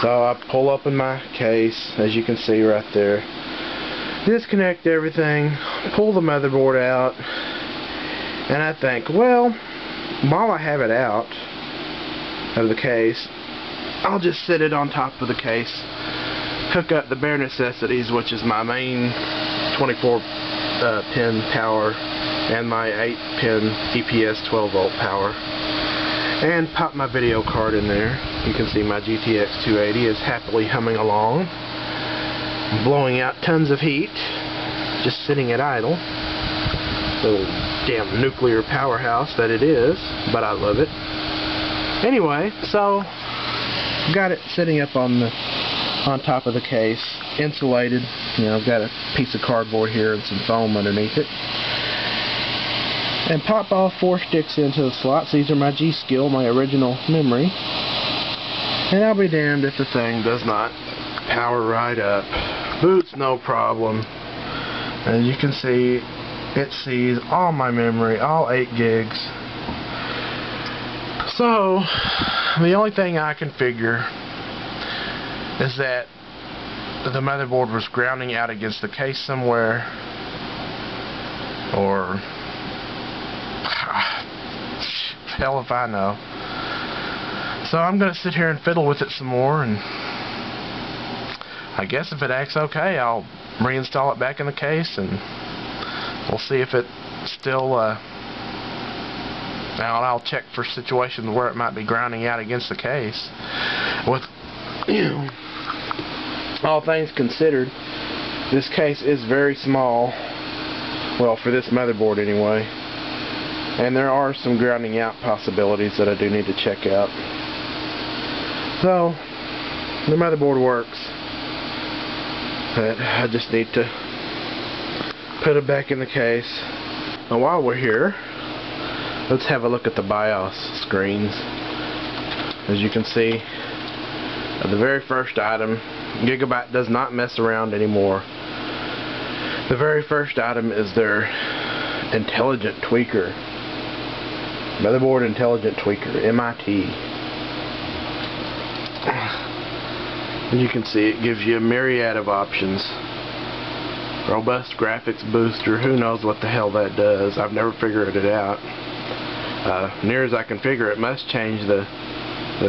So I pull open my case, as you can see right there, disconnect everything, pull the motherboard out, and I think, well, while I have it out of the case, I'll just sit it on top of the case, hook up the bare necessities, which is my main 24 pin power and my 8-pin EPS 12 volt power, and pop my video card in there. You can see my GTX 280 is happily humming along, blowing out tons of heat, just sitting at idle. Little damn nuclear powerhouse that it is, but I love it. Anyway, so got it sitting up on top of the case, insulated. You know, I've got a piece of cardboard here and some foam underneath it. And pop all 4 sticks into the slots. These are my G-Skill, my original memory. And I'll be damned if the thing does not power right up. Boots no problem. As you can see, it sees all my memory, all 8 gigs. So, the only thing I can figure is that the motherboard was grounding out against the case somewhere, or hell if I know. So I'm going to sit here and fiddle with it some more, and I guess if it acts okay, I'll reinstall it back in the case, and we'll see if it still I'll check for situations where it might be grounding out against the case. With, you know, all things considered, this case is very small, well, for this motherboard anyway, and there are some grounding out possibilities that I do need to check out. So the motherboard works, but I just need to put it back in the case. Now while we're here, let's have a look at the BIOS screens. As you can see, the very first item, Gigabyte does not mess around anymore. The very first item is their intelligent tweaker. Motherboard intelligent tweaker, MIT. As you can see, it gives you a myriad of options. Robust graphics booster, who knows what the hell that does. I've never figured it out. Near as I can figure, it must change the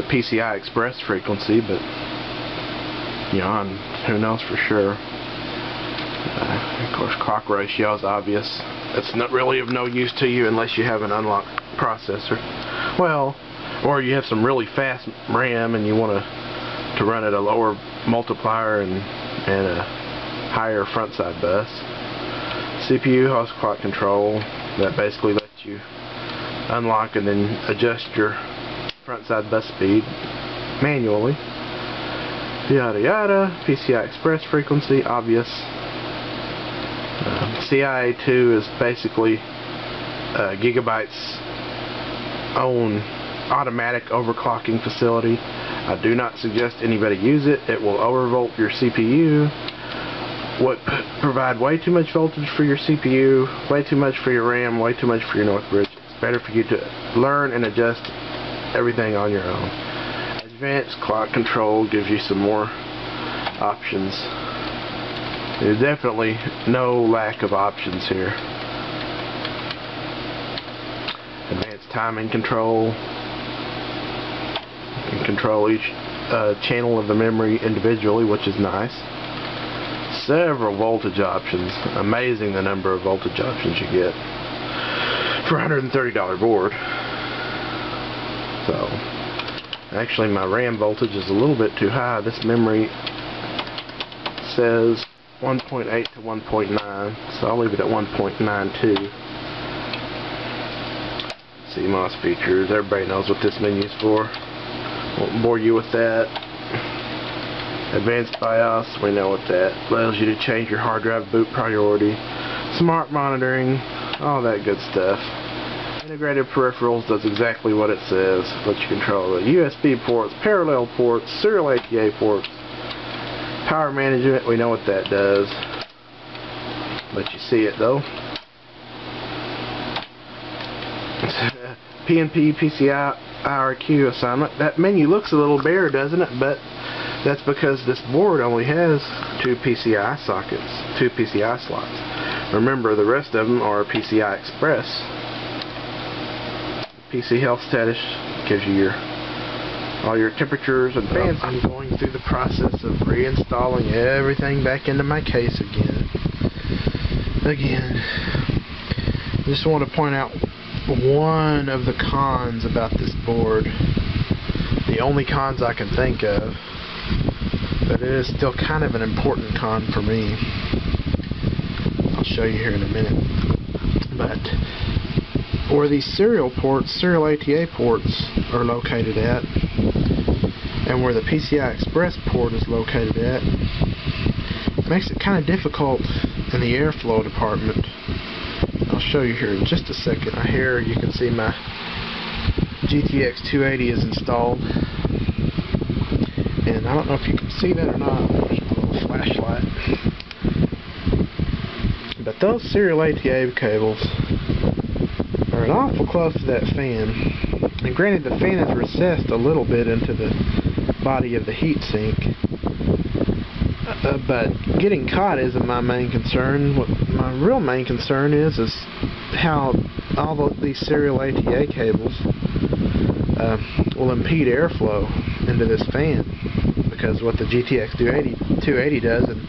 PCI Express frequency, but you know, who knows for sure. Of course, clock ratio is obvious. It's not really of no use to you unless you have an unlocked processor. Well, or you have some really fast RAM and you want to run at a lower multiplier and a higher front side bus. CPU host clock control that basically lets you unlock and then adjust your front side bus speed manually. Yada yada. PCI Express frequency, obvious. CIA2 is basically Gigabyte's own automatic overclocking facility. I do not suggest anybody use it. It will overvolt your CPU. Provide way too much voltage for your CPU, way too much for your RAM, way too much for your Northbridge. It's better for you to learn and adjust everything on your own. Advanced clock control gives you some more options. There's definitely no lack of options here. Advanced timing control. You can control each channel of the memory individually, which is nice. Several voltage options. Amazing the number of voltage options you get for a $130 board. So, actually my RAM voltage is a little bit too high. This memory says 1.8 to 1.9, so I'll leave it at 1.92. CMOS features, everybody knows what this menu's for. Won't bore you with that. Advanced BIOS, we know what that allows you to change your hard drive boot priority. Smart monitoring, all that good stuff. Integrated peripherals does exactly what it says. Let you control the USB ports, parallel ports, serial ATA ports. Power management, we know what that does. Let you see it though. PNP, PCI IRQ assignment. That menu looks a little bare, doesn't it? But that's because this board only has 2 PCI sockets, 2 PCI slots. Remember, the rest of them are PCI Express. PC health status gives you all your temperatures and fans. I'm going through the process of reinstalling everything back into my case again. Just want to point out one of the cons about this board. The only cons I can think of, but it is still kind of an important con for me. I'll show you here in a minute. But where these serial ATA ports are located at, and where the PCI Express port is located at, it makes it kind of difficult in the airflow department. I'll show you here in just a second. Here you can see my GTX 280 is installed, and I don't know if you can see that or not. There's my little flashlight. But those serial ATA cables are an awful close to that fan. And granted, the fan is recessed a little bit into the body of the heatsink. But getting caught isn't my main concern. What my real main concern is how all these serial ATA cables will impede airflow into this fan. Because what the GTX 280 does, and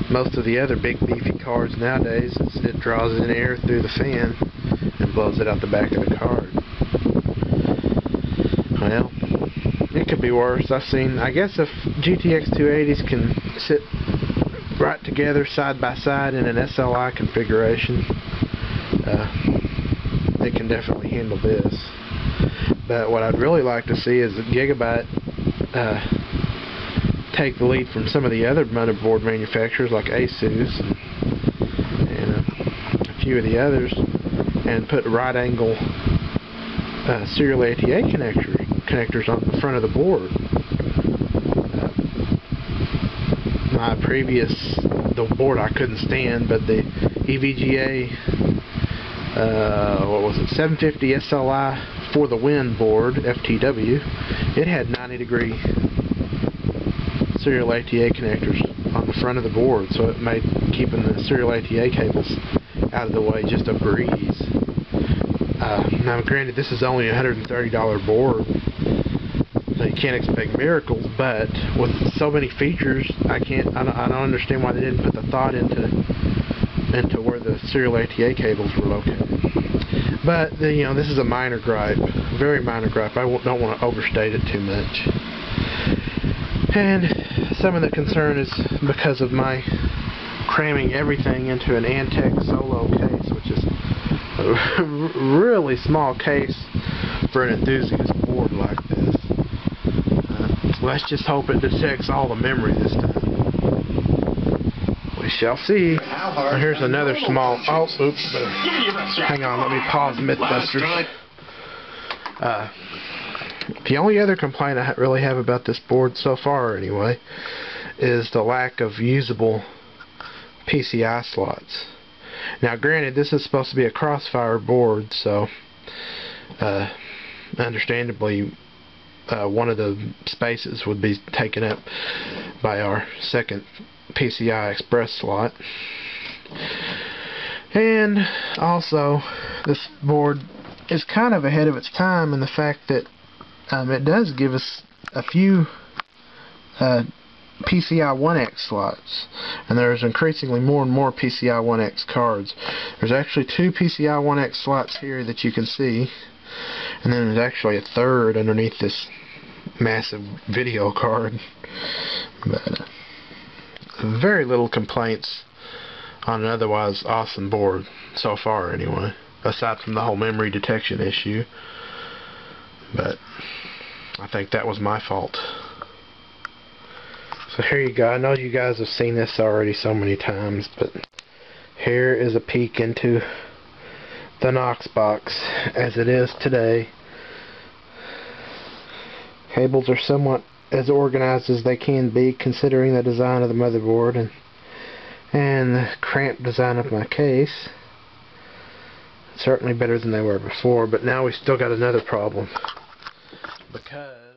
most of the other big beefy cards nowadays, is it draws in air through the fan and blows it out the back of the card. Well, it could be worse. I guess if GTX 280s can sit right together side by side in an SLI configuration, it can definitely handle this. But what I'd really like to see is that Gigabyte take the lead from some of the other motherboard manufacturers like ASUS and a few of the others, and put right angle serial ATA connectors on the front of the board. The board I couldn't stand, but the EVGA, what was it, 750 SLI for the Win board, FTW, it had 90-degree serial ATA connectors on the front of the board, so it made keeping the serial ATA cables out of the way just a breeze. Now granted, this is only a $130 board, so you can't expect miracles, but with so many features, I don't understand why they didn't put the thought into where the serial ATA cables were located. But this is a minor gripe, very minor gripe. I don't want to overstate it too much. And some of the concern is because of my cramming everything into an Antec Solo case, which is a really small case for an enthusiast board like this. Let's just hope it detects all the memory this time. We shall see. Here's another small... Oh, oops. Hang on, let me pause Mythbusters. The only other complaint I really have about this board so far, anyway, is the lack of usable PCI slots. Now, granted, this is supposed to be a Crossfire board, so understandably, one of the spaces would be taken up by our second PCI Express slot. And also, this board is kind of ahead of its time in the fact that it does give us a few PCI 1X slots, and there's increasingly more and more PCI 1X cards. There's actually 2 PCI 1X slots here that you can see, and then there's actually a third underneath this massive video card. But very little complaints on an otherwise awesome board so far, anyway, aside from the whole memory detection issue. But I think that was my fault. So here you go. I know you guys have seen this already so many times, but here is a peek into the Knox box as it is today. Cables are somewhat as organized as they can be, considering the design of the motherboard and the cramped design of my case. Certainly better than they were before, but now we still got another problem. because